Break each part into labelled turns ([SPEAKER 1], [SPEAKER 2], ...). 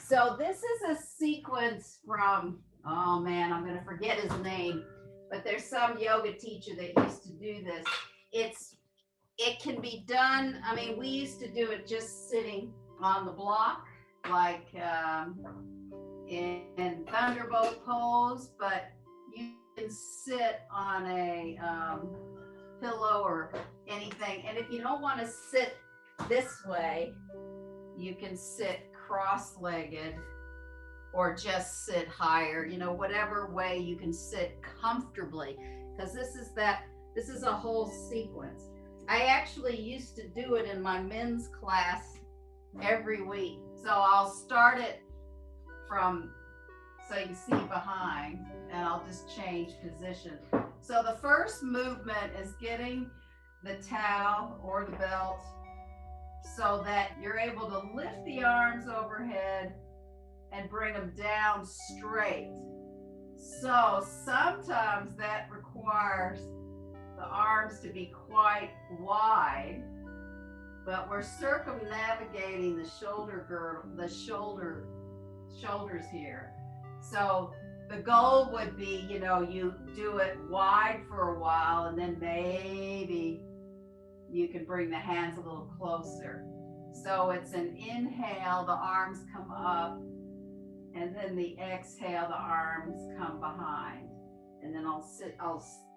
[SPEAKER 1] So this is a sequence from, oh man, I'm going to forget his name, but there's some yoga teacher that used to do this. It can be done. I mean, we used to do it just sitting on the block, like in thunderbolt pose, but you can sit on a pillow or anything. And if you don't want to sit this way, you can sit cross-legged or just sit higher, whatever way you can sit comfortably, because this is a whole sequence. I actually used to do it in my men's class every week. So I'll start it from, so you can see behind, and I'll just change position. So the first movement is getting the towel or the belt so that you're able to lift the arms overhead and bring them down straight. So sometimes that requires the arms to be quite wide, but we're circumnavigating the shoulder girdle, the shoulders here. So the goal would be, you do it wide for a while, and then maybe you can bring the hands a little closer. So it's an inhale, the arms come up, and then the exhale, the arms come behind. And then I'll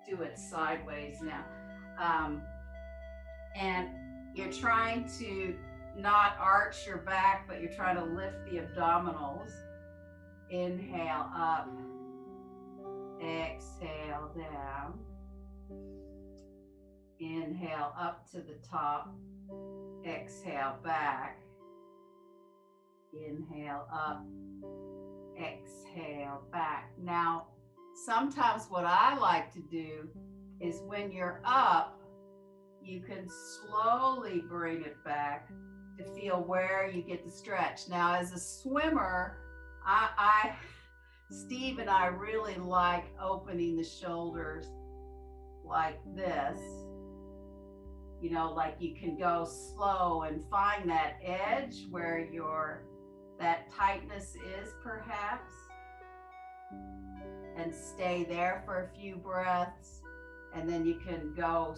[SPEAKER 1] do it sideways now. And you're trying to not arch your back, but you're trying to lift the abdominals. Inhale up, exhale down. Inhale up to the top, exhale back. Inhale up, exhale back. Now, sometimes what I like to do is when you're up, you can slowly bring it back to feel where you get the stretch. Now, as a swimmer, Steve and I really like opening the shoulders like this. Like you can go slow and find that edge where that tightness is perhaps, and stay there for a few breaths. And then you can go,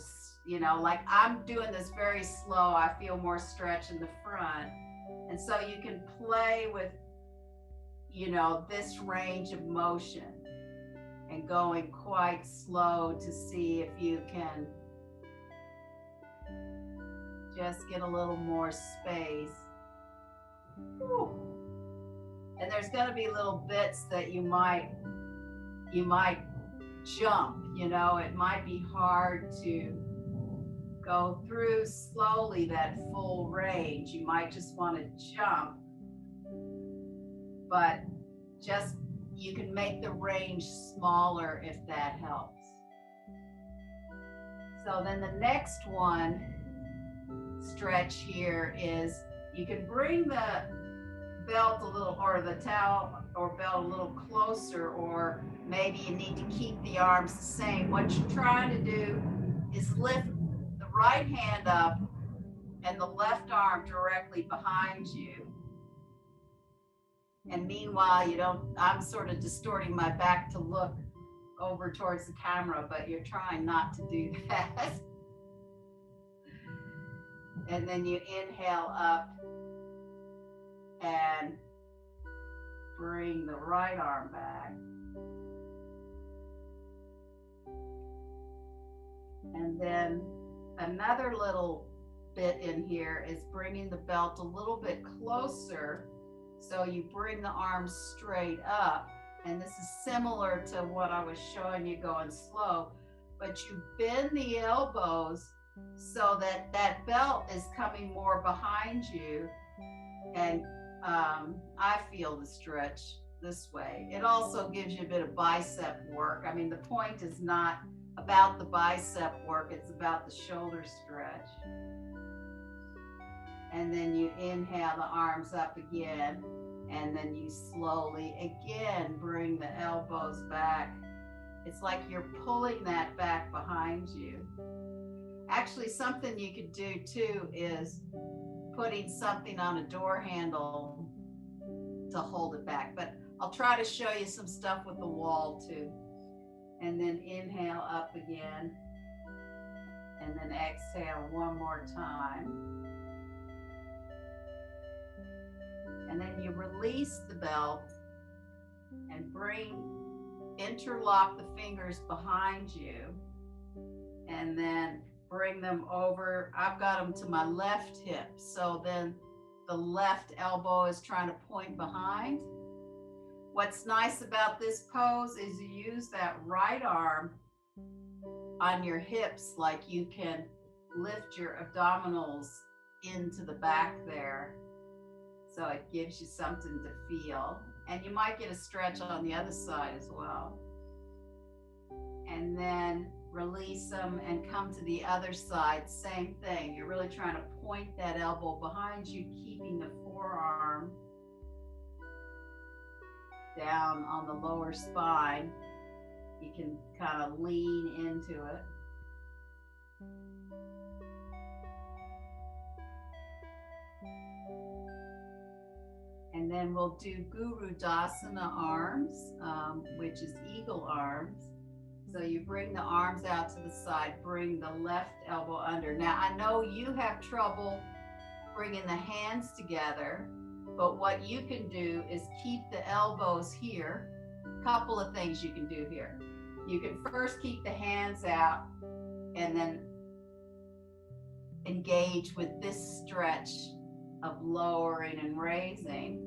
[SPEAKER 1] like I'm doing this very slow. I feel more stretch in the front. And so you can play with, this range of motion and going quite slow to see if you can just get a little more space. Whew. And there's going to be little bits that you might jump, it might be hard to go through slowly that full range. You might just want to jump, but you can make the range smaller if that helps. So then the next one stretch here is you can bring the belt a little, or the towel or belt a little closer, or maybe you need to keep the arms the same. What you're trying to do is lift the right hand up and the left arm directly behind you. And meanwhile, I'm sort of distorting my back to look over towards the camera, but you're trying not to do that. And then you inhale up and bring the right arm back. And then another little bit in here is bringing the belt a little bit closer. So you bring the arms straight up. And this is similar to what I was showing you going slow, but you bend the elbows so that that belt is coming more behind you. And I feel the stretch this way. It also gives you a bit of bicep work. I mean, the point is not about the bicep work, it's about the shoulder stretch. And then you inhale the arms up again, and then you slowly again bring the elbows back. It's like you're pulling that back behind you. Actually, something you could do too is putting something on a door handle hold it back. But I'll try to show you some stuff with the wall too. And then inhale up again. And then exhale one more time. And then you release the belt and interlock the fingers behind you. And then bring them over. I've got them to my left hip. So then the left elbow is trying to point behind. What's nice about this pose is you use that right arm on your hips, like you can lift your abdominals into the back there. So it gives you something to feel. And you might get a stretch on the other side as well. And then release them and come to the other side, same thing. You're really trying to point that elbow behind you, keeping the forearm down on the lower spine. You can kind of lean into it. And then we'll do Guru Dasana arms, which is eagle arms. So you bring the arms out to the side, bring the left elbow under. Now, I know you have trouble bringing the hands together, but what you can do is keep the elbows here. A couple of things you can do here. You can first keep the hands out and then engage with this stretch of lowering and raising.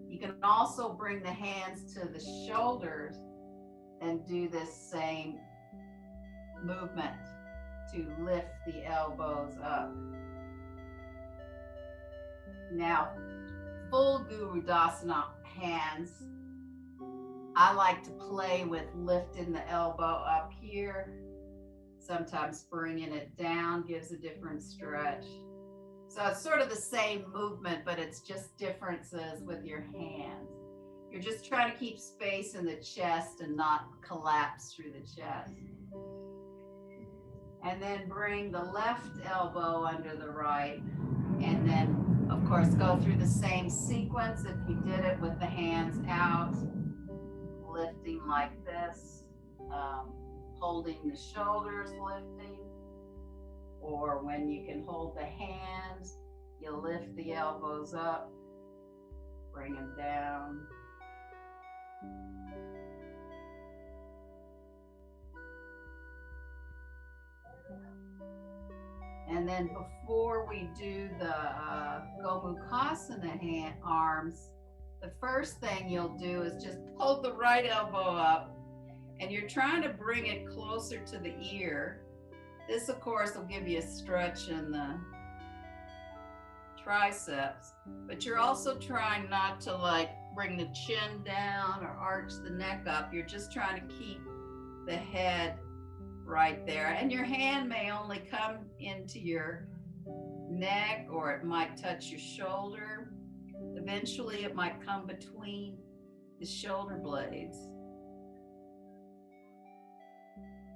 [SPEAKER 1] You can also bring the hands to the shoulders and do this same movement to lift the elbows up. Now, full Guru Dasana hands, I like to play with lifting the elbow up here. Sometimes bringing it down gives a different stretch. So it's sort of the same movement, but it's just differences with your hands. You're just trying to keep space in the chest and not collapse through the chest. And then bring the left elbow under the right. And then, of course, go through the same sequence if you did it with the hands out, lifting like this, holding the shoulders, lifting. Or when you can hold the hands, you lift the elbows up, bring them down. And then before we do the Gomukhasana arms, the first thing you'll do is just hold the right elbow up, and you're trying to bring it closer to the ear. This, of course, will give you a stretch in the triceps, but you're also trying not to like bring the chin down or arch the neck up. You're just trying to keep the head right there. And your hand may only come into your neck, or it might touch your shoulder. Eventually, it might come between the shoulder blades.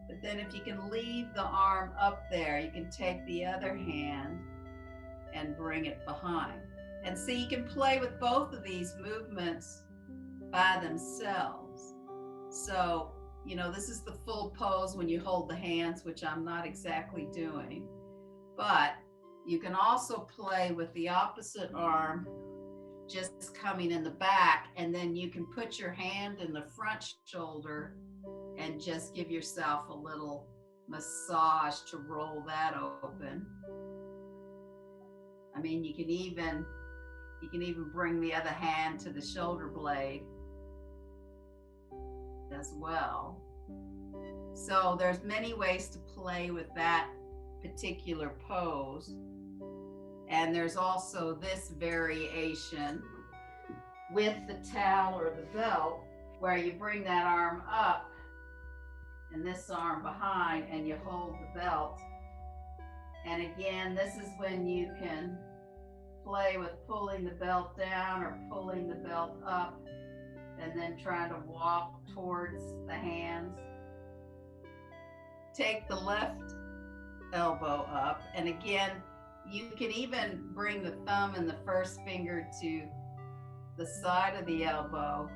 [SPEAKER 1] But then if you can leave the arm up there, you can take the other hand and bring it behind. And see, you can play with both of these movements by themselves. So, you know, this is the full pose when you hold the hands, which I'm not exactly doing. But you can also play with the opposite arm just coming in the back, and then you can put your hand in the front shoulder and just give yourself a little massage to roll that open. I mean, you can even bring the other hand to the shoulder blade as well. So there's many ways to play with that particular pose. And there's also this variation with the towel or the belt, where you bring that arm up and this arm behind, and you hold the belt. And again, this is when you can play with pulling the belt down or pulling the belt up, and then trying to walk towards the hands. Take the left elbow up, and again, you can even bring the thumb and the first finger to the side of the elbow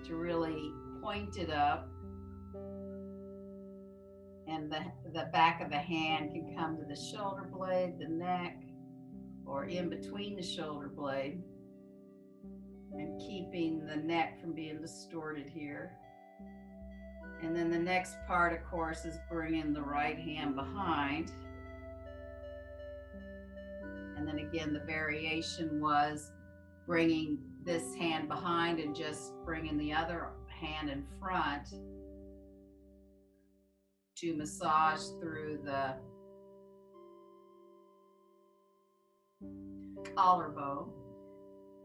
[SPEAKER 1] to really point it up, and the back of the hand can come to the shoulder blade, the neck, or in between the shoulder blade, and keeping the neck from being distorted here. And then the next part, of course, is bringing the right hand behind. And then again, the variation was bringing this hand behind and just bringing the other hand in front to massage through the collarbone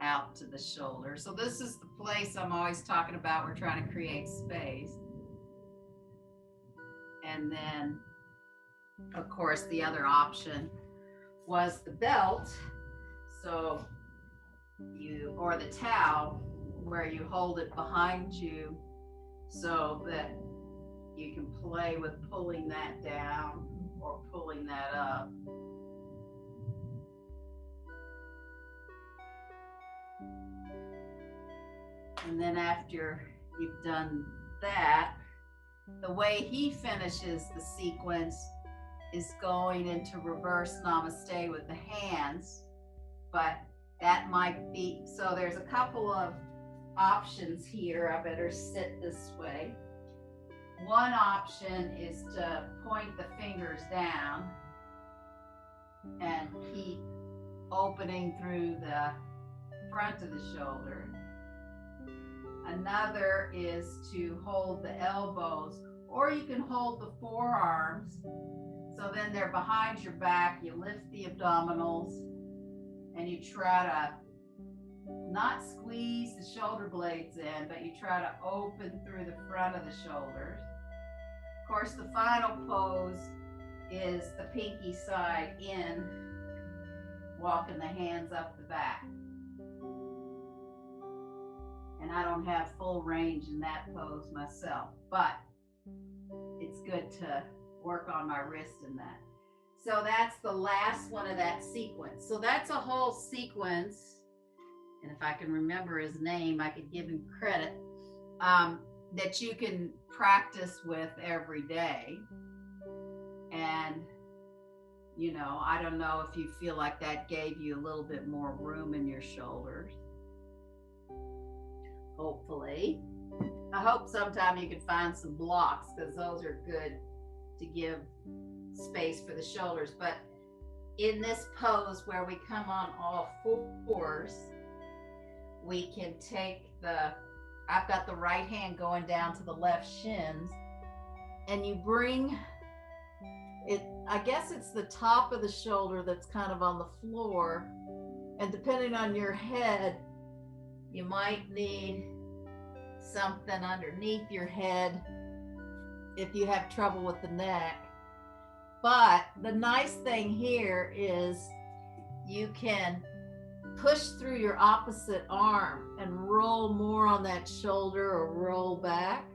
[SPEAKER 1] out to the shoulder. So this is the place I'm always talking about. We're trying to create space. And then, of course, the other option was the belt. So or the towel, where you hold it behind you so that you can play with pulling that down or pulling that up. And then after you've done that, the way he finishes the sequence is going into reverse namaste with the hands, but that might be, so there's a couple of options here. I better sit this way. One option is to point the fingers down and keep opening through the front of the shoulder. Another is to hold the elbows, or you can hold the forearms. So then they're behind your back. You lift the abdominals and you try to not squeeze the shoulder blades in, but you try to open through the front of the shoulders. Of course, the final pose is the pinky side in, walking the hands up the back. And I don't have full range in that pose myself, but it's good to work on my wrist in that. So that's the last one of that sequence. So that's a whole sequence. And if I can remember his name, I could give him credit, that you can practice with every day. And, you know, I don't know if you feel like that gave you a little bit more room in your shoulders. Hopefully. I hope sometime you can find some blocks, because those are good to give space for the shoulders. But in this pose where we come on all fours, we can take I've got the right hand going down to the left shins, and you bring it, I guess it's the top of the shoulder that's kind of on the floor, and depending on your head, you might need something underneath your head if you have trouble with the neck. But the nice thing here is you can push through your opposite arm and roll more on that shoulder or roll back.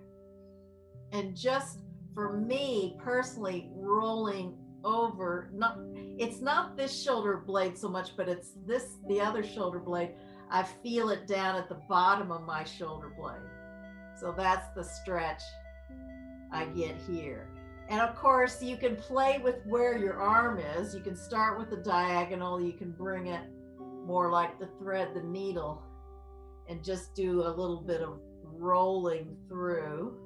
[SPEAKER 1] And just for me personally, rolling over, it's not this shoulder blade so much, but it's the other shoulder blade. I feel it down at the bottom of my shoulder blade. So that's the stretch I get here. And of course, you can play with where your arm is. You can start with the diagonal. You can bring it more like the thread the needle and just do a little bit of rolling through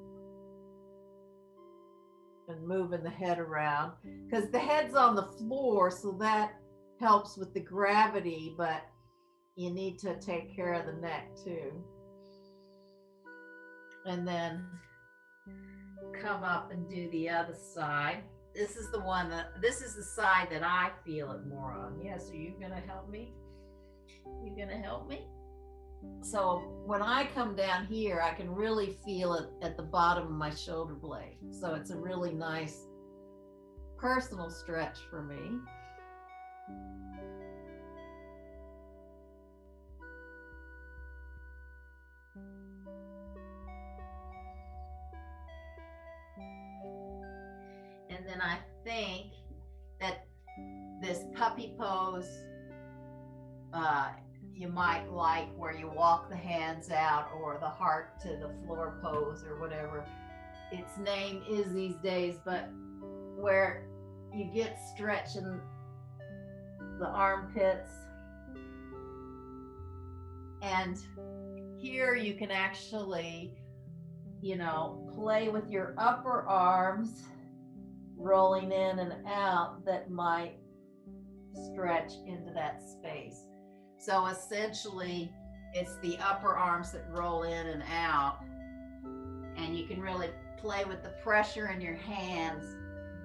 [SPEAKER 1] and moving the head around, because the head's on the floor, so that helps with the gravity, but you need to take care of the neck too. And then come up and do the other side. This is the side that I feel it more on. Yes, are you gonna help me? You gonna help me? So when I come down here, I can really feel it at the bottom of my shoulder blade. So it's a really nice personal stretch for me. And then I think that this puppy pose, you might like, where you walk the hands out, or the heart to the floor pose, or whatever its name is these days, but where you get stretch in the armpits. And here you can actually, play with your upper arms, rolling in and out, that might stretch into that space. So essentially, it's the upper arms that roll in and out, and you can really play with the pressure in your hands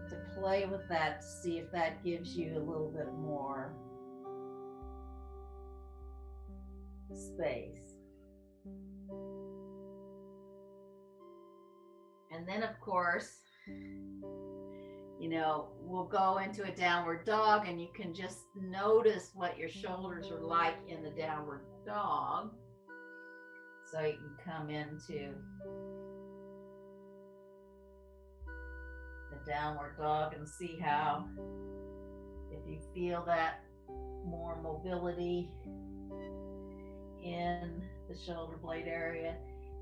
[SPEAKER 1] to play with that, to see if that gives you a little bit more space. And then, of course, we'll go into a downward dog, and you can just notice what your shoulders are like in the downward dog. So you can come into the downward dog and see how, if you feel that more mobility in the shoulder blade area.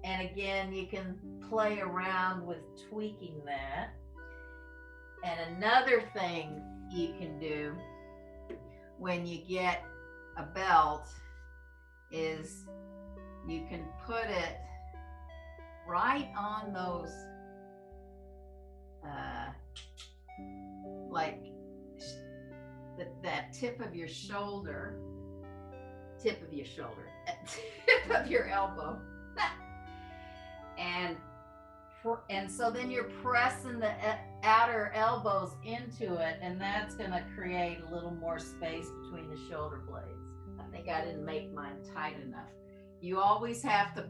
[SPEAKER 1] And again, you can play around with tweaking that. And another thing you can do when you get a belt is you can put it right on those, like that tip of your shoulder, tip of your elbow. And so then you're pressing the outer elbows into it, and that's going to create a little more space between the shoulder blades. I think I didn't make mine tight enough. You always have to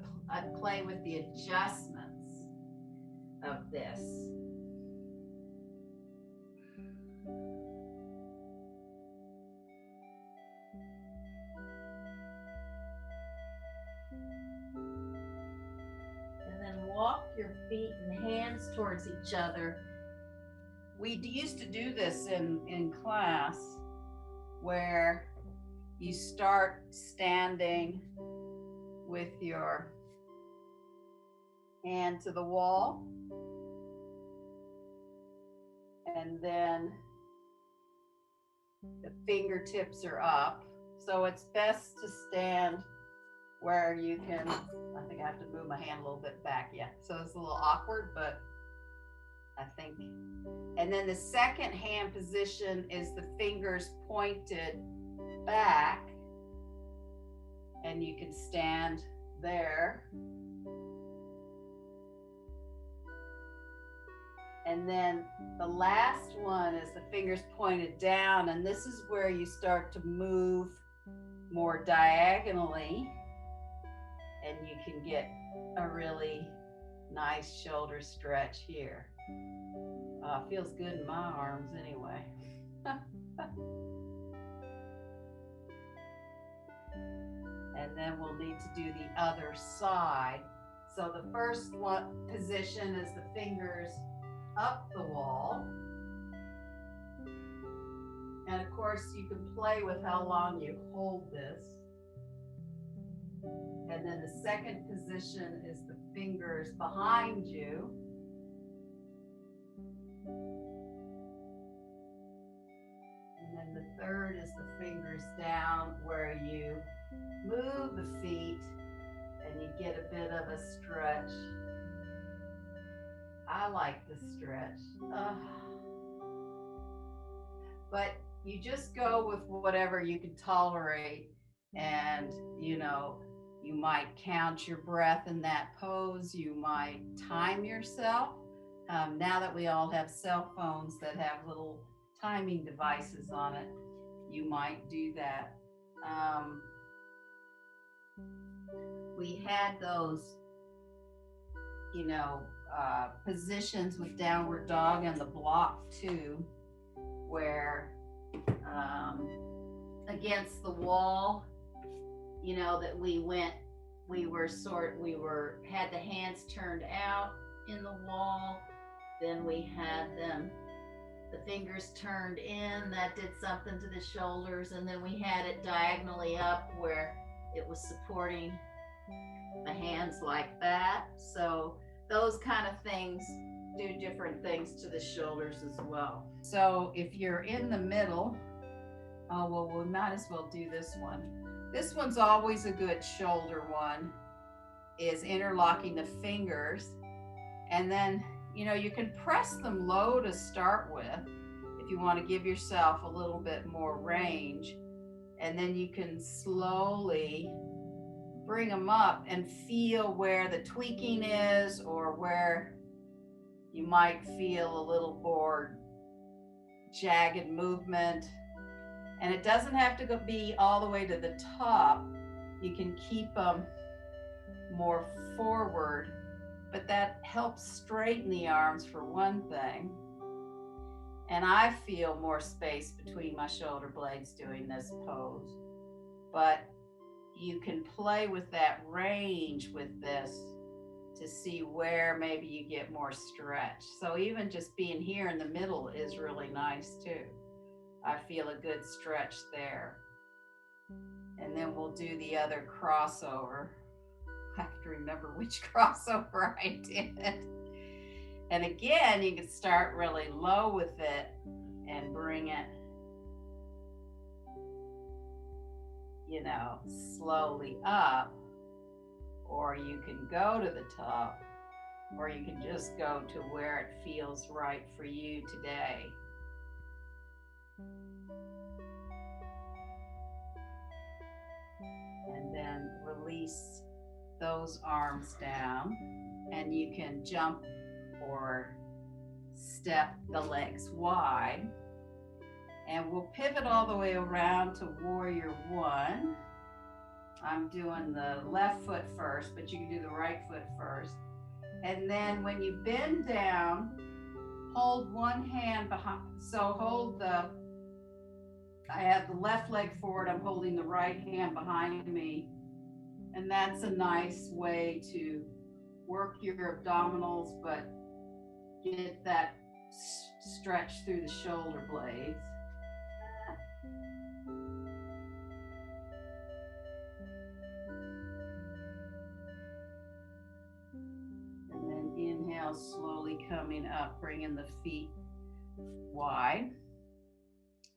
[SPEAKER 1] play with the adjustments of this. Walk your feet and hands towards each other. We used to do this in class, where you start standing with your hand to the wall, and then the fingertips are up. So it's best to stand where you can, I think I have to move my hand a little bit back, yeah. So it's a little awkward, but I think. And then the second hand position is the fingers pointed back, and you can stand there. And then the last one is the fingers pointed down, and this is where you start to move more diagonally, and you can get a really nice shoulder stretch here. Feels good in my arms anyway. And then we'll need to do the other side. So the first one position is the fingers up the wall. And of course you can play with how long you hold this. And then the second position is the fingers behind you. And then the third is the fingers down, where you move the feet and you get a bit of a stretch. I like the stretch. But you just go with whatever you can tolerate, and you might count your breath in that pose. You might time yourself. Now that we all have cell phones that have little timing devices on it, you might do that. We had those, positions with downward dog and the block too, where against the wall, that had the hands turned out in the wall. Then we had the fingers turned in, that did something to the shoulders. And then we had it diagonally up, where it was supporting the hands like that. So those kind of things do different things to the shoulders as well. So if you're in the middle, oh, well, we might as well do this one. This one's always a good shoulder one, is interlocking the fingers. And then, you know, you can press them low to start with if you want to give yourself a little bit more range. And then you can slowly bring them up and feel where the tweaking is, or where you might feel a little more jagged movement. And it doesn't have to be all the way to the top. You can keep them more forward, but that helps straighten the arms for one thing. And I feel more space between my shoulder blades doing this pose. But you can play with that range with this to see where maybe you get more stretch. So even just being here in the middle is really nice too. I feel a good stretch there. And then we'll do the other crossover. I have to remember which crossover I did. And again, you can start really low with it and bring it, you know, slowly up. Or you can go to the top, or you can just go to where it feels right for you today. And then release those arms down, and you can jump or step the legs wide. And we'll pivot all the way around to warrior one. I'm doing the left foot first, but you can do the right foot first. And then when you bend down, hold one hand behind. So hold I have the left leg forward, I'm holding the right hand behind me. And that's a nice way to work your abdominals, but get that stretch through the shoulder blades. And then inhale, slowly coming up, bringing the feet wide.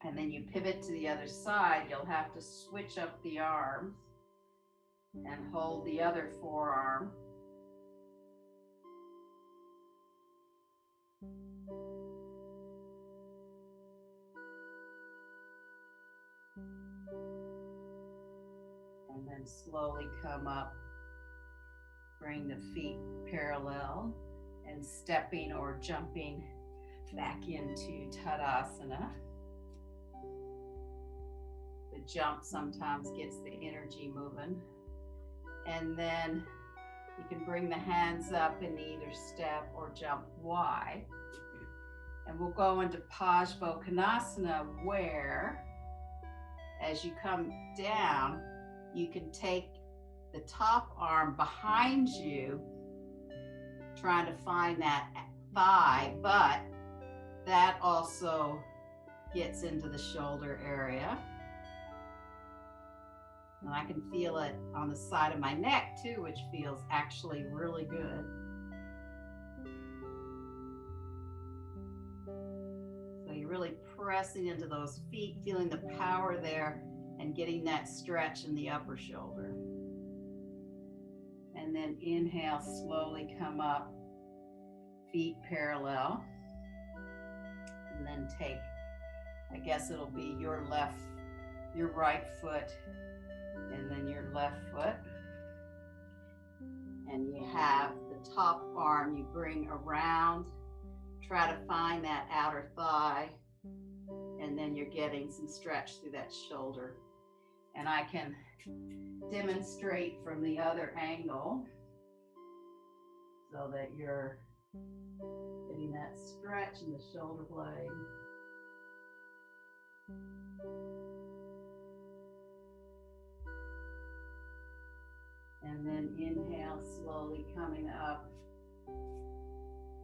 [SPEAKER 1] And then you pivot to the other side. You'll have to switch up the arms and hold the other forearm. And then slowly come up, bring the feet parallel, and stepping or jumping back into Tadasana. The jump sometimes gets the energy moving. And then you can bring the hands up in either step or jump wide. And we'll go into Parsvakonasana, where as you come down, you can take the top arm behind you, trying to find that thigh, but that also gets into the shoulder area. And I can feel it on the side of my neck too, which feels actually really good. So you're really pressing into those feet, feeling the power there, and getting that stretch in the upper shoulder. And then inhale, slowly come up, feet parallel. And then take, I guess it'll be your right foot, and then your left foot. And you have the top arm you bring around, try to find that outer thigh, and then you're getting some stretch through that shoulder. And I can demonstrate from the other angle so that you're getting that stretch in the shoulder blade. And then inhale, slowly coming up,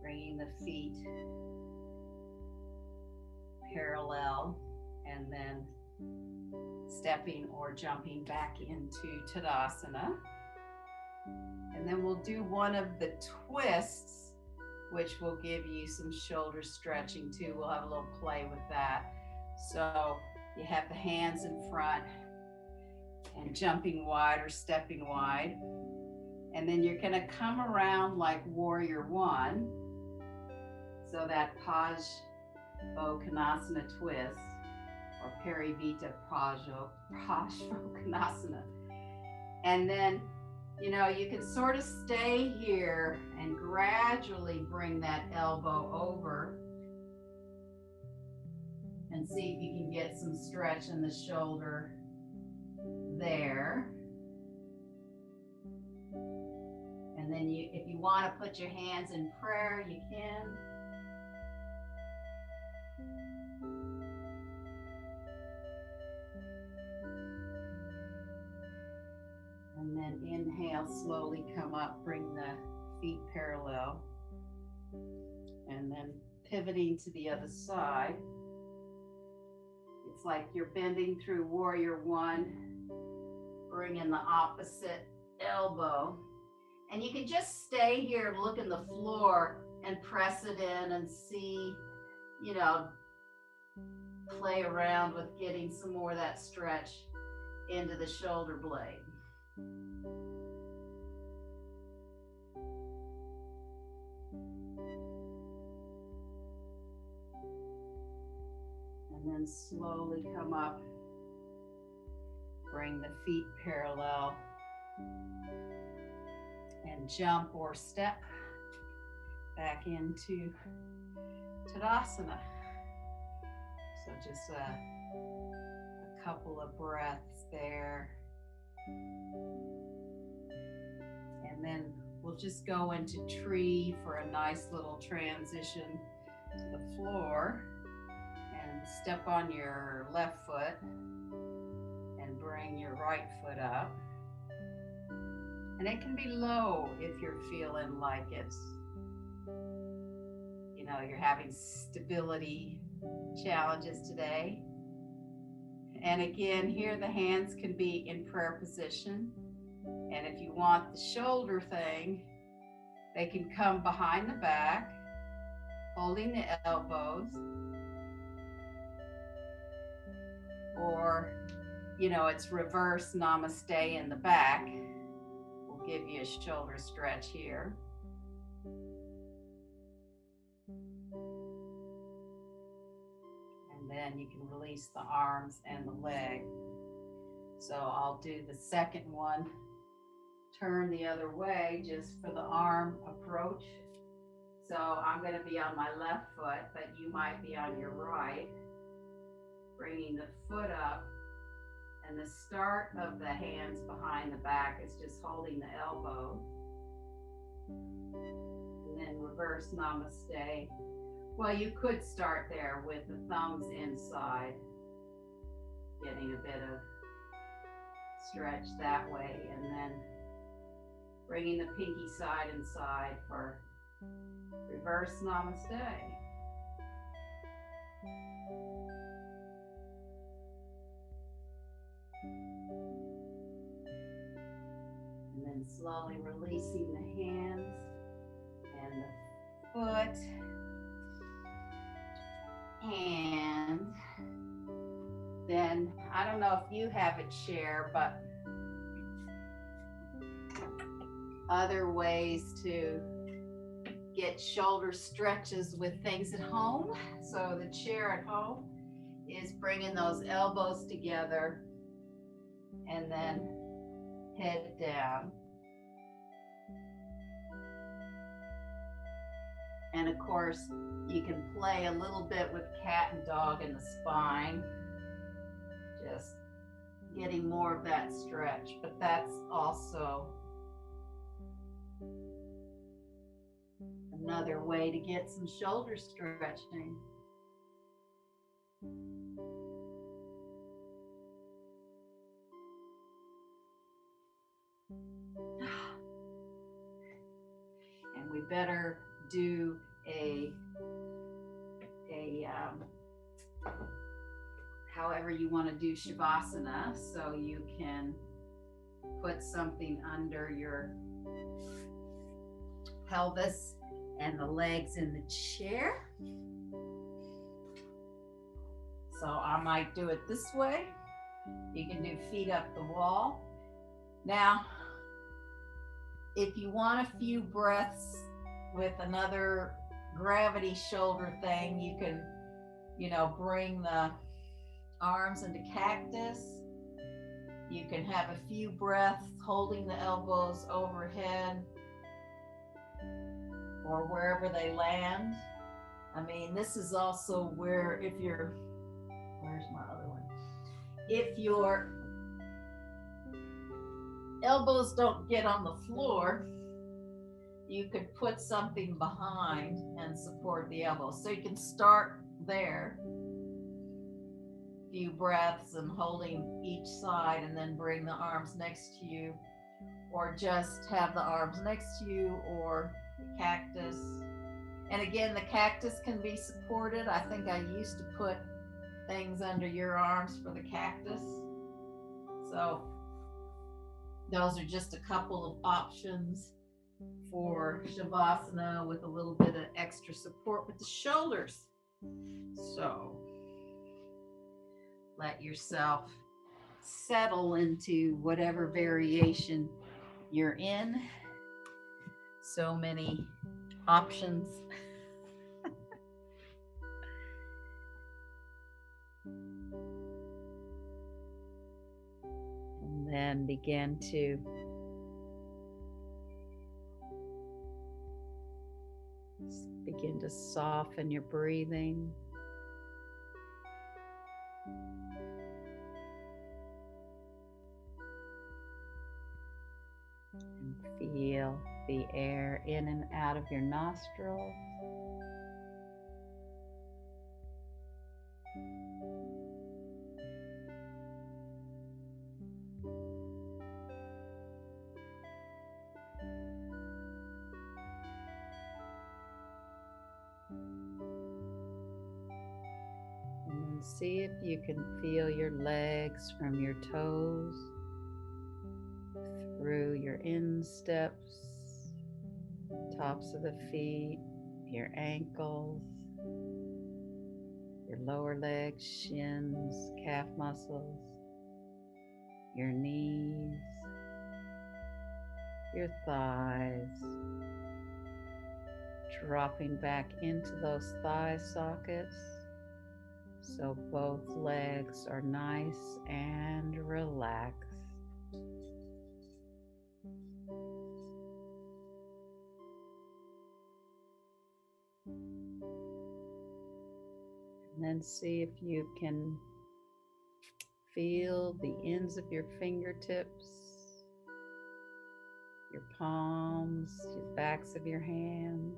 [SPEAKER 1] bringing the feet parallel, and then stepping or jumping back into Tadasana. And then we'll do one of the twists, which will give you some shoulder stretching too. We'll have a little play with that. So you have the hands in front and jumping wide or stepping wide. And then you're gonna come around like warrior one. So that Parsvakonasana twist, or Parivita Parsvakonasana. And then, you know, you can sort of stay here and gradually bring that elbow over and see if you can get some stretch in the shoulder there. And then if you want to put your hands in prayer, you can. And then inhale, slowly come up, bring the feet parallel. And then pivoting to the other side. It's like you're bending through warrior one, bring in the opposite elbow. And you can just stay here, look in the floor and press it in and see, you know, play around with getting some more of that stretch into the shoulder blade. And then slowly come up, bring the feet parallel, and jump or step back into Tadasana. So just a couple of breaths there. And then we'll just go into tree for a nice little transition to the floor. And step on your left foot and bring your right foot up. And it can be low if you're feeling like it's, you know, you're having stability challenges today. And again, here the hands can be in prayer position. And if you want the shoulder thing, they can come behind the back, holding the elbows. Or, you know, it's reverse namaste in the back. Give you a shoulder stretch here. And then you can release the arms and the leg. So I'll do the second one. Turn the other way just for the arm approach. So I'm going to be on my left foot, but you might be on your right. Bringing the foot up. And the start of the hands behind the back is just holding the elbow. And then reverse namaste. Well, you could start there with the thumbs inside, getting a bit of stretch that way. And then bringing the pinky side inside for reverse namaste. And then slowly releasing the hands and the foot. And then, I don't know if you have a chair, but other ways to get shoulder stretches with things at home. So the chair at home is bringing those elbows together and then head down. And of course, you can play a little bit with cat and dog in the spine, just getting more of that stretch, but that's also another way to get some shoulder stretching. And we better do however you want to do Shavasana. So you can put something under your pelvis and the legs in the chair. So I might do it this way. You can do feet up the wall. Now, if you want a few breaths with another gravity shoulder thing, you can, bring the arms into cactus. You can have a few breaths holding the elbows overhead or wherever they land. I mean, this is also where where's my other one? If your elbows don't get on the floor, you could put something behind and support the elbows. So you can start there, few breaths and holding each side, and then bring the arms next to you, or just have the arms next to you, or the cactus. And again, the cactus can be supported. I think I used to put things under your arms for the cactus. So those are just a couple of options for Shavasana with a little bit of extra support with the shoulders. So let yourself settle into whatever variation you're in. So many options. And then begin to soften your breathing. And feel the air in and out of your nostrils. And see if you can feel your legs from your toes through your insteps, tops of the feet, your ankles, your lower legs, shins, calf muscles, your knees, your thighs, dropping back into those thigh sockets so both legs are nice and relaxed. And then see if you can feel the ends of your fingertips, your palms, your backs of your hands,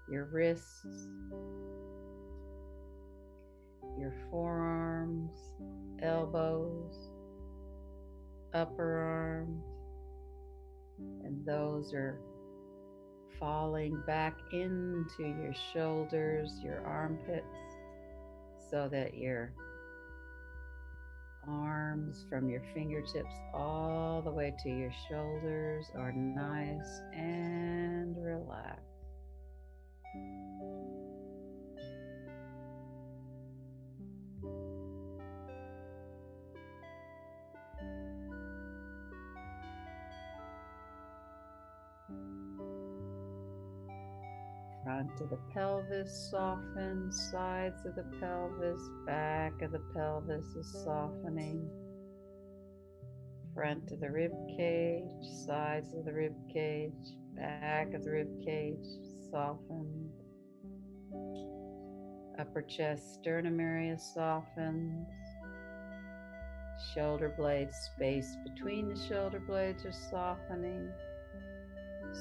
[SPEAKER 1] your wrists, your forearms, elbows, upper arms, and those are falling back into your shoulders, your armpits, so that your arms from your fingertips all the way to your shoulders are nice and relaxed. Front of the pelvis soften, sides of the pelvis, back of the pelvis is softening. Front of the rib cage, sides of the rib cage, back of the rib cage softened. Upper chest, sternum area softens. Shoulder blades, space between the shoulder blades are softening.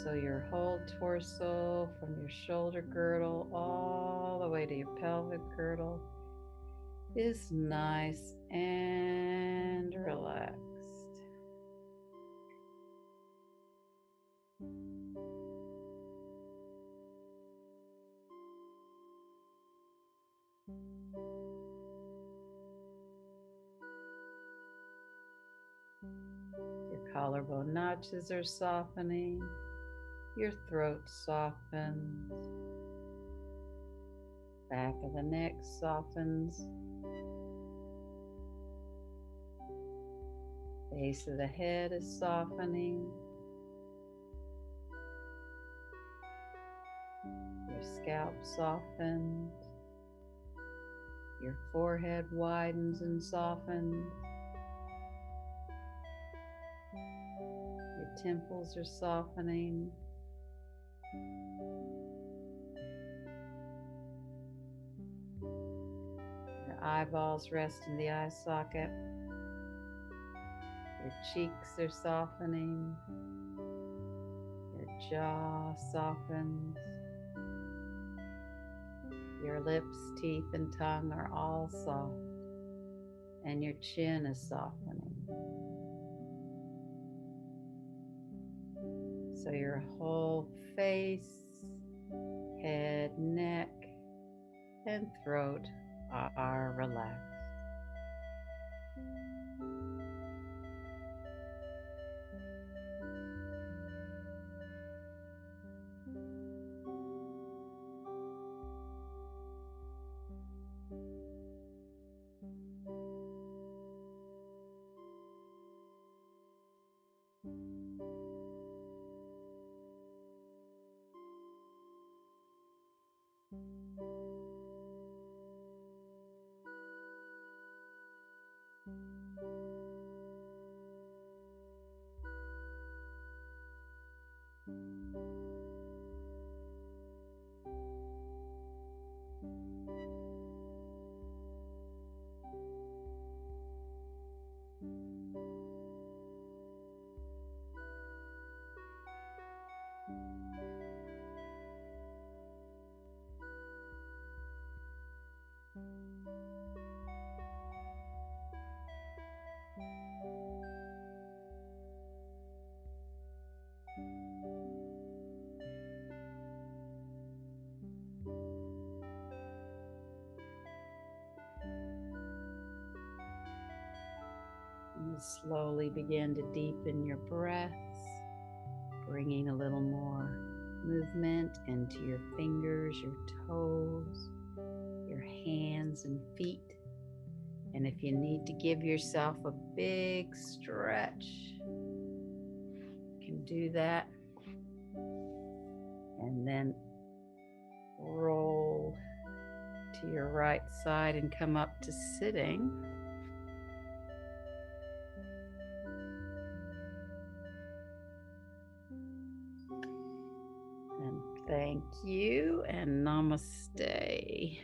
[SPEAKER 1] So your whole torso from your shoulder girdle all the way to your pelvic girdle is nice and relaxed.
[SPEAKER 2] collarbone notches are softening. Your throat softens. Back of the neck softens. Base of the head is softening. Your scalp softens. Your forehead widens and softens. Your temples are softening. Your eyeballs rest in the eye socket. Your cheeks are softening. Your jaw softens. Your lips, teeth, and tongue are all soft, and your chin is softening. So your whole face, head, neck, and throat are relaxed. And you slowly begin to deepen your breaths, bringing a little more movement into your fingers, your toes, your hands and feet. And if you need to give yourself a big stretch, you can do that. And then roll to your right side and come up to sitting. And thank you and namaste.